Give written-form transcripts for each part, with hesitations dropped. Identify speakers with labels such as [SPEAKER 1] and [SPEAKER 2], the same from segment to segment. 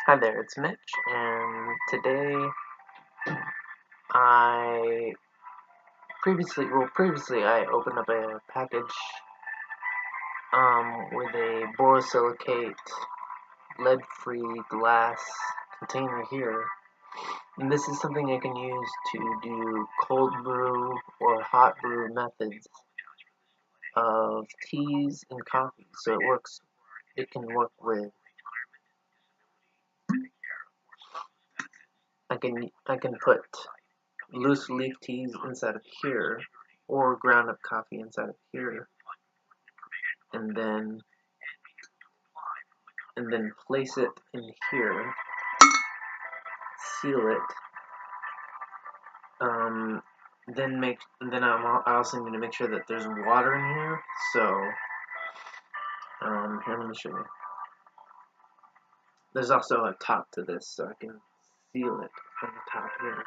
[SPEAKER 1] Hi there, it's Mitch, and today I previously I opened up a package with a borosilicate lead-free glass container here, and this is something I can use to do cold brew or hot brew methods of teas and coffee. So it can work with I can put loose leaf teas inside of here, or ground up coffee inside of here, and then place it in here, seal it. I also need to make sure that there's water in here. So here, let me show you. There's also a top to this, so I can seal it on the top here,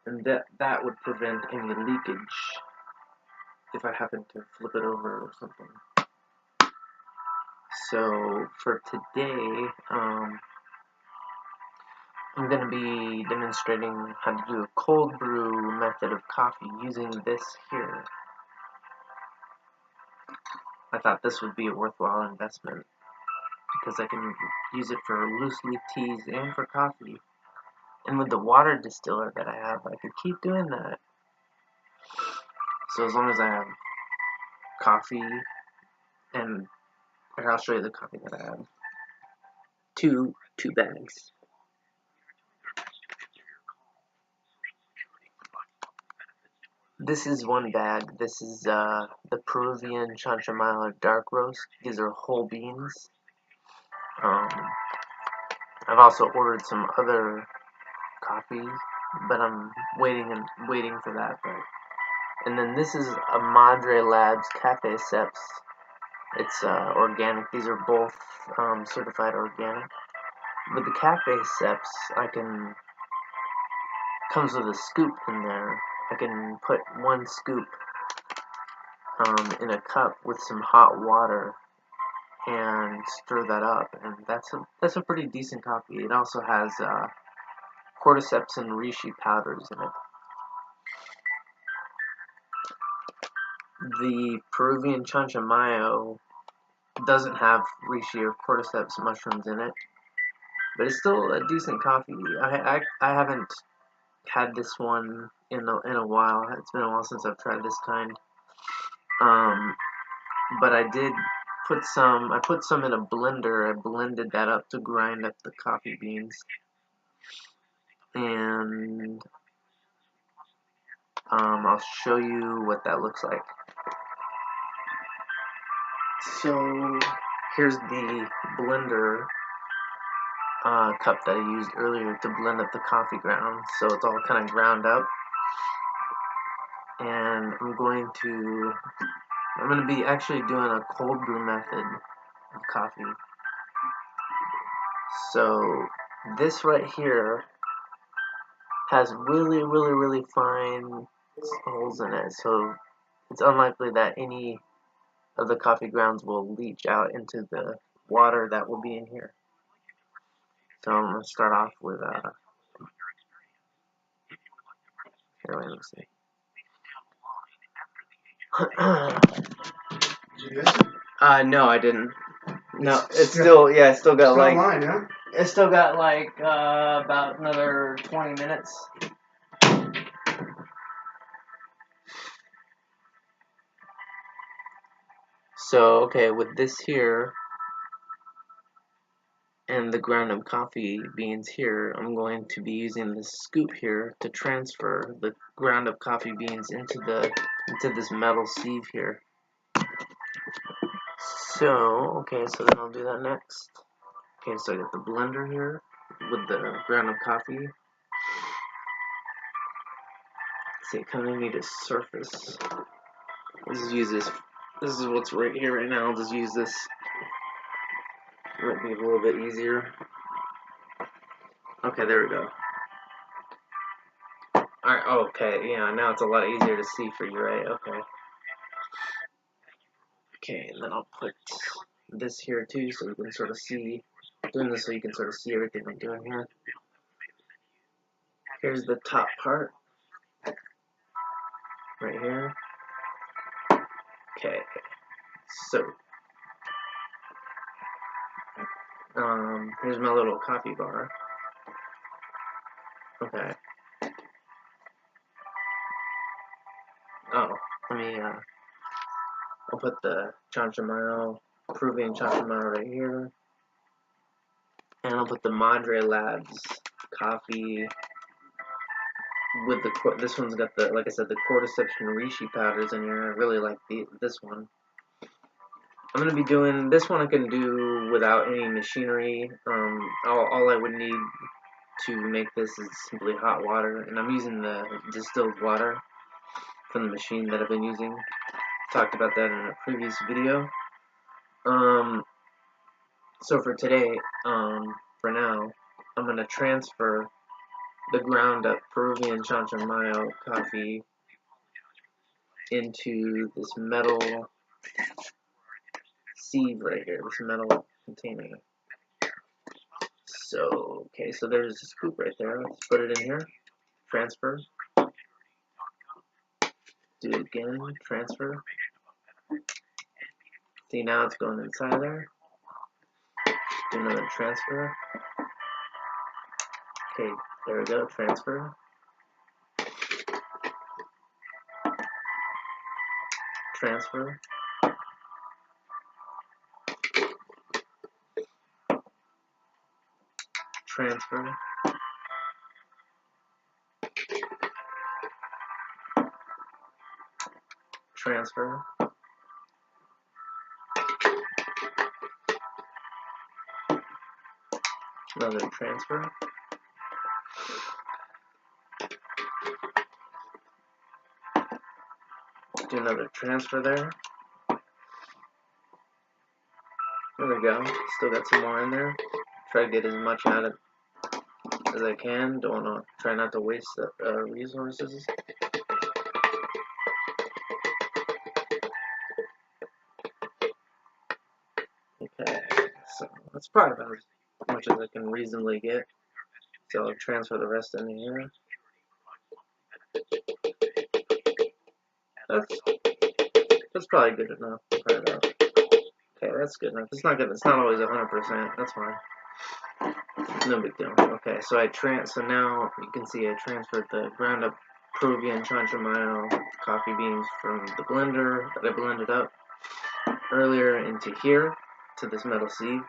[SPEAKER 1] and that would prevent any leakage if I happen to flip it over or something. So for today, I'm going to be demonstrating how to do a cold brew method of coffee using this here. I thought this would be a worthwhile investment because I can use it for loose leaf teas and for coffee. And with the water distiller that I have, I could keep doing that. So as long as I have coffee, and I'll show you the coffee that I have. Two bags. This is one bag. This is the Peruvian Chanchamayo dark roast. These are whole beans. I've also ordered some other coffee, but I'm waiting for that. And then this is a Madre Labs Cafe Steps. It's organic. These are both certified organic. With the Cafe Steps, comes with a scoop in there. I can put one scoop in a cup with some hot water and stir that up, and that's a pretty decent coffee. It also has cordyceps and reishi powders in it. The Peruvian Chanchamayo doesn't have reishi or cordyceps mushrooms in it, but it's still a decent coffee. I haven't had this one in a while. It's been a while since I've tried this kind. But I did put some in a blender. I blended that up to grind up the coffee beans, and I'll show you what that looks like. So here's the blender cup that I used earlier to blend up the coffee grounds. So it's all kind of ground up, and I'm going to be actually doing a cold brew method of coffee. So this right here has really fine holes in it, so it's unlikely that any of the coffee grounds will leach out into the water that will be in here. So I'm going to start off with here, let me see.
[SPEAKER 2] Did you miss it?
[SPEAKER 1] No, I didn't. No, it's still got like
[SPEAKER 2] online, yeah?
[SPEAKER 1] It's still got like about another 20 minutes. So okay, with this here and the ground up coffee beans here, I'm going to be using this scoop here to transfer the ground up coffee beans into this metal sieve here. So so then I'll do that next. Okay, so I got the blender here with the ground up coffee. See, I kind of need a surface. Let's just use this. This is what's right here right now. I'll just use this. Might be a little bit easier. Okay, there we go. Alright, okay, yeah, now it's a lot easier to see for you, right? Okay. Okay, and then I'll put this here too so you can sort of see. doing this so you can sort of see everything I'm doing here. Here's the top part, right here. Okay, so here's my little coffee bar. Okay. Oh, let me I'll put the Chanchamayo, Peruvian Chanchamayo right here. And I'll put the Madre Labs coffee with the, this one's got the, like I said, the cordyceps and reishi powders in here. I really like this one. I'm gonna be doing, this one I can do without any machinery. All I would need to make this is simply hot water, and I'm using the distilled water from the machine that I've been using. Talked about that in a previous video. So for today, for now, I'm gonna transfer the ground up Peruvian Chanchamayo coffee into this metal sieve right here, this metal container. So, okay, so there's a scoop right there. Let's put it in here. Transfer. Do it again. Transfer. See, now it's going inside there. Do another transfer. Okay, there we go. Transfer. Transfer. Transfer. Transfer. Another transfer. Do another transfer there. There we go. Still got some more in there. Try to get as much out of it as I can. Don't want to try not to waste the resources. Okay, so that's probably about as much as I can reasonably get. So I'll transfer the rest in here. That's probably good enough. Okay, that's good enough. It's not good. It's not always 100%. That's fine. No big deal. Okay, so so now you can see I transferred the ground up Peruvian Chanchamayo coffee beans from the blender that I blended up earlier into here to this metal sieve.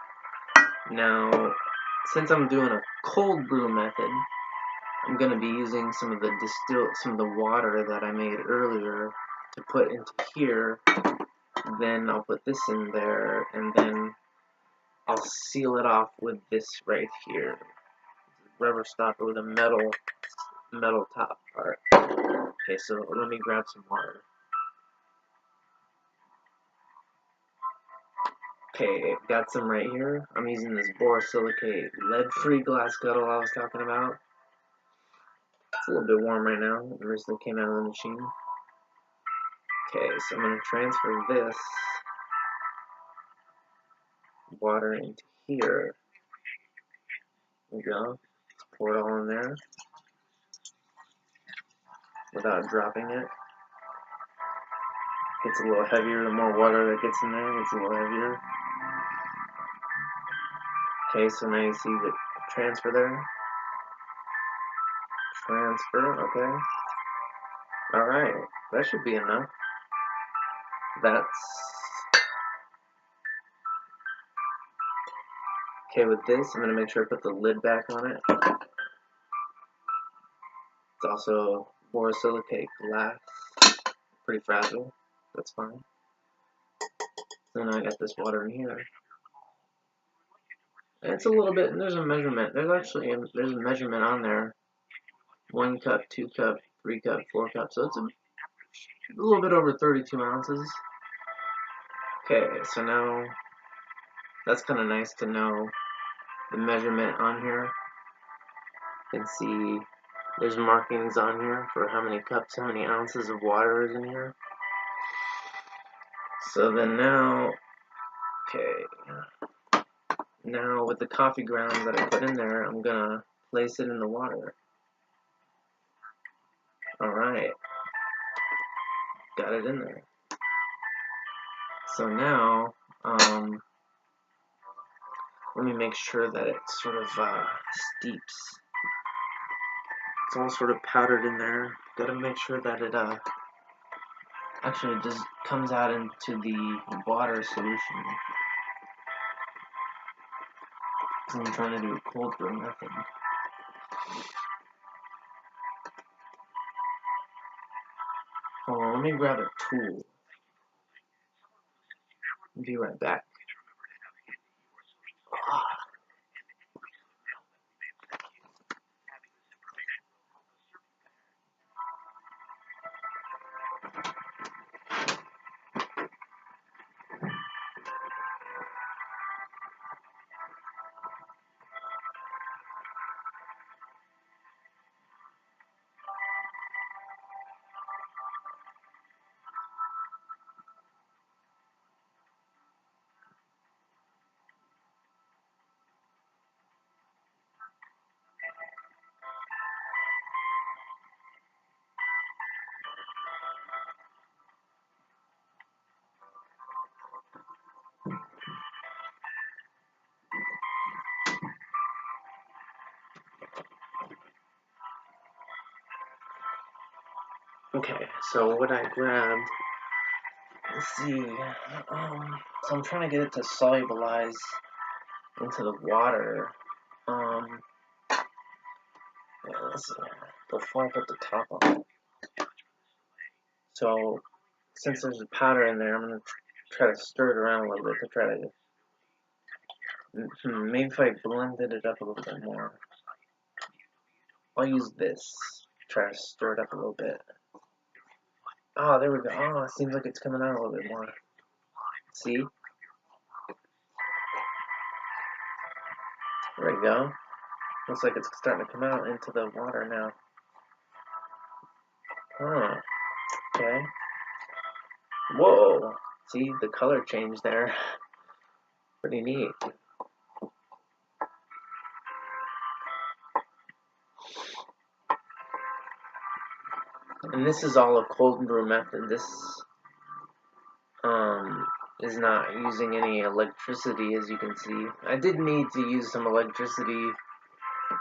[SPEAKER 1] Now, since I'm doing a cold brew method, I'm going to be using some of the water that I made earlier to put into here. Then I'll put this in there, and then I'll seal it off with this right here, rubber stopper with a metal top part. Okay, so let me grab some water. Okay, got some right here. I'm using this borosilicate lead-free glass kettle I was talking about. It's a little bit warm right now. It recently came out of the machine. Okay, so I'm going to transfer this water into here. There we go. Let's pour it all in there without dropping it. Gets a little heavier. The more water that gets in there, it gets a little heavier. Okay, so now you see the transfer there. Transfer, okay. Alright, that should be enough. That's okay. With this, I'm going to make sure I put the lid back on it. It's also borosilicate glass. Pretty fragile. That's fine. So now I got this water in here. And it's a little bit, there's a measurement. There's a measurement on there. 1 cup, 2 cup, 3 cup, 4 cup. So it's a little bit over 32 ounces. Okay, so now that's kind of nice to know the measurement on here. You can see there's markings on here for how many cups, how many ounces of water is in here. So then now, okay, Now with the coffee grounds that I put in there, I'm gonna place it in the water. Alright, got it in there. So now, let me make sure that it sort of steeps. It's all sort of powdered in there. Gotta make sure that it actually just comes out into the water solution. So I'm trying to do a cold brew method. Hold on, let me grab a tool. I'll be right back. Okay, so what I grabbed, let's see, so I'm trying to get it to solubilize into the water. Yeah, let's see, before I put the top on it. So, since there's a powder in there, I'm going to try to stir it around a little bit to try to, maybe if I blended it up a little bit more. I'll use this, try to stir it up a little bit. Oh, there we go. Oh, it seems like it's coming out a little bit more. See? There we go. Looks like it's starting to come out into the water now. Huh. Okay. Whoa. See, the color change there. Pretty neat. And this is all a cold brew method. This is not using any electricity, as you can see. I did need to use some electricity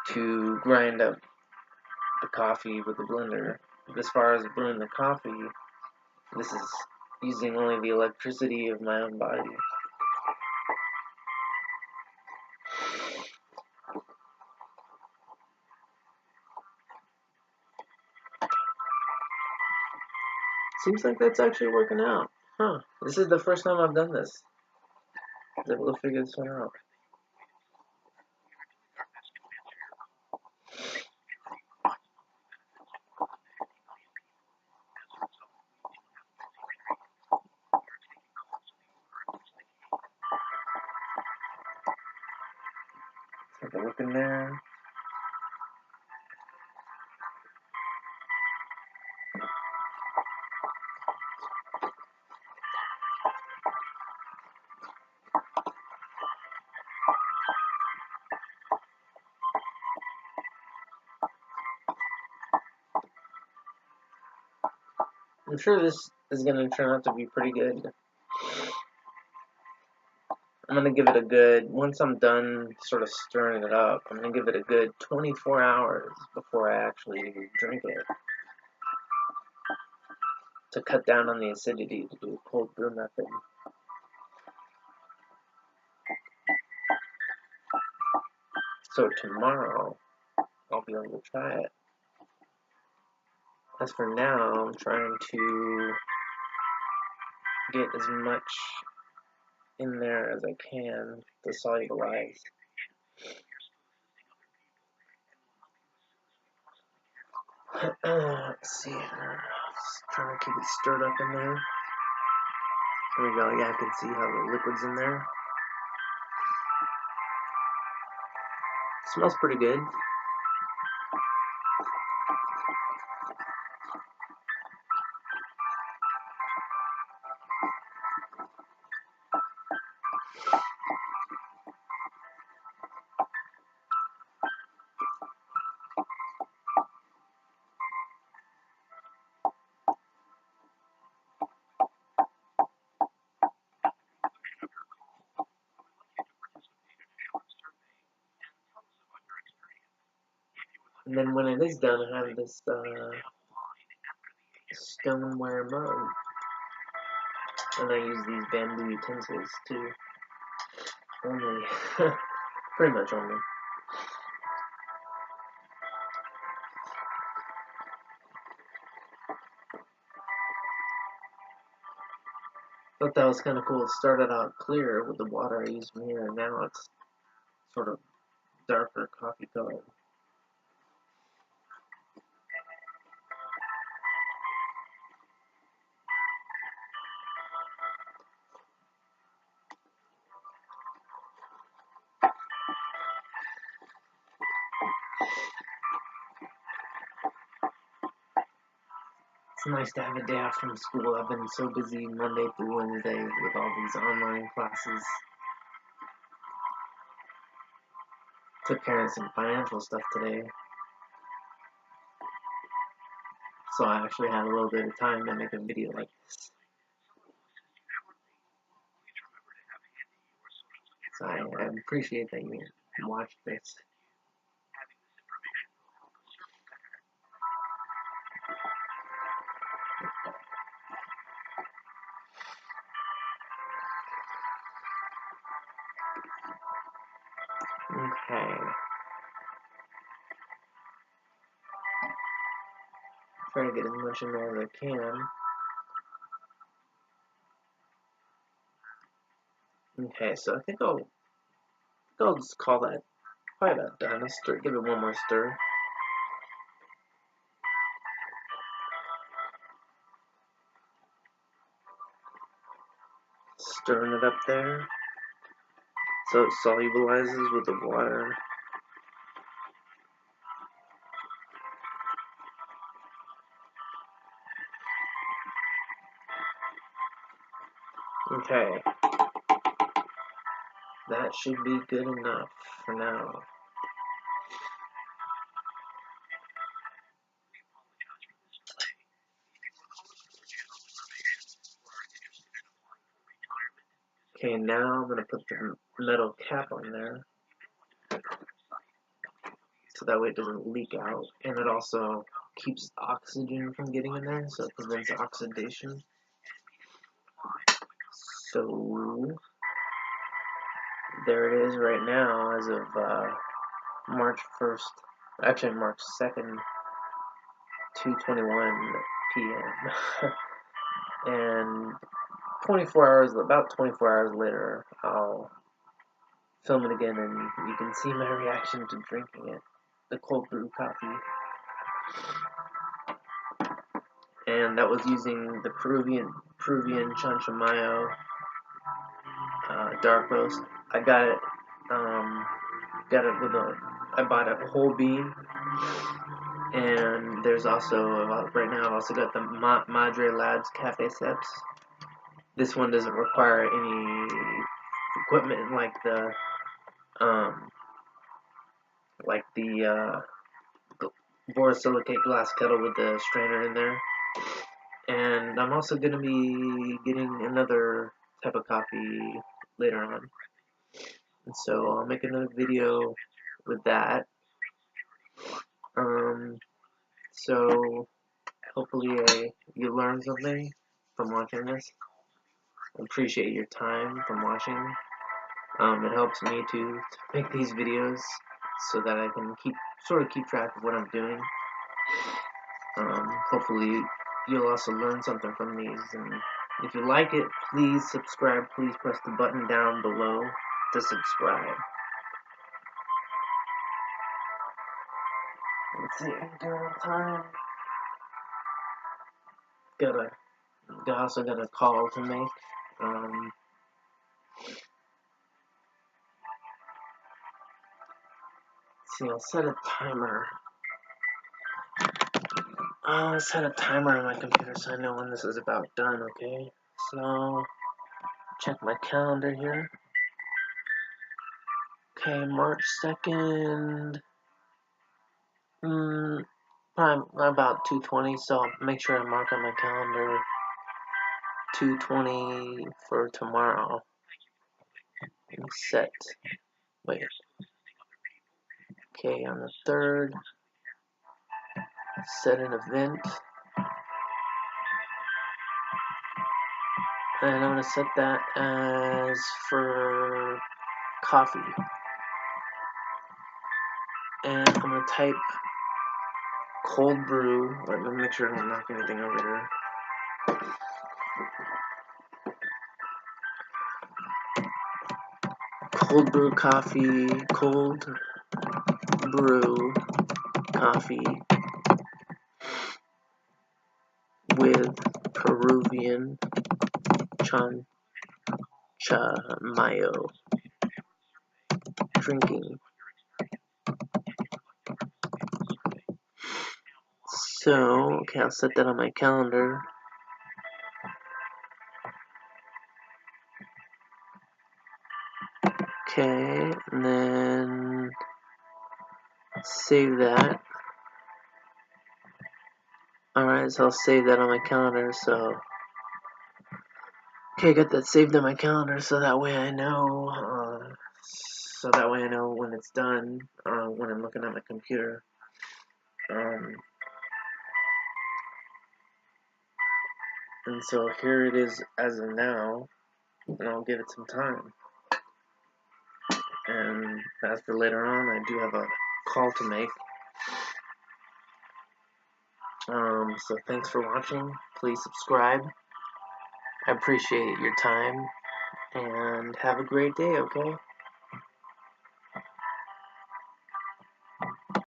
[SPEAKER 1] to grind up the coffee with the blender. But as far as brewing the coffee, this is using only the electricity of my own body. Seems like that's actually working out. Huh. This is the first time I've done this. I was able to figure this one out. Take a look in there. I'm sure this is going to turn out to be pretty good. I'm going to give it a good, once I'm done sort of stirring it up, I'm going to give it a good 24 hours before I actually drink it. To cut down on the acidity to do a cold brew method. So tomorrow, I'll be able to try it. As for now, I'm trying to get as much in there as I can to solubilize. Let's see here. Just trying to keep it stirred up in there. There we go. Yeah, I can see how the liquid's in there. Smells pretty good. And then when it is done, I have this stoneware mug, and I use these bamboo utensils too. Only, pretty much only. Thought that was kind of cool. It started out clear with the water I used from here, and now it's sort of darker coffee color. It's nice to have a day off from school. I've been so busy Monday through Wednesday with all these online classes. Took care of some financial stuff today, so I actually had a little bit of time to make a video like this. So I appreciate that you watched this. Okay. Try to get as much in there as I can. Okay, so I think I'll just call that probably about done. Let's give it one more stir. Stirring it up there so it solubilizes with the water. Okay. That should be good enough for now. Okay, now I'm going to put the metal cap on there so that way it doesn't leak out, and it also keeps oxygen from getting in there, so it prevents oxidation. So there it is right now as of March 1st, actually March 2nd, 2:21 p.m. and about 24 hours later, I'll film it again and you can see my reaction to drinking it, the cold brew coffee. And that was using the Peruvian Chanchamayo dark roast. I got it with I bought a whole bean, and there's also, right now I've also got the Madre Labs Cafe Steps. This one doesn't require any equipment like the borosilicate glass kettle with the strainer in there. And I'm also going to be getting another type of coffee later on. And so I'll make another video with that. So hopefully you learned something from watching this. I appreciate your time from watching. It helps me to make these videos so that I can keep track of what I'm doing. Hopefully you'll also learn something from these, and if you like it, please subscribe. Please press the button down below to subscribe. Let's see, I'm doing time. Also got a call to make. See, I'll set a timer. I'll set a timer on my computer so I know when this is about done, okay? So, check my calendar here. Okay, March 2nd. Probably about 2:20, so I'll make sure I mark on my calendar 2:20 for tomorrow. And set. Wait. Okay, on the 3rd. set an event, and I'm going to set that as for coffee, and I'm going to type cold brew. Let me make sure I don't knock anything over here. Cold brew coffee, cold brew coffee with Peruvian chanchamayo drinking. So, okay, I'll set that on my calendar. Okay, and then save that. Alright, so I'll save that on my calendar, so... Okay, got that saved on my calendar, so that way I know, when it's done, when I'm looking at my computer. And so here it is as of now, and I'll give it some time. And as for later on, I do have a call to make. So thanks for watching. Please subscribe. I appreciate your time, and have a great day, okay?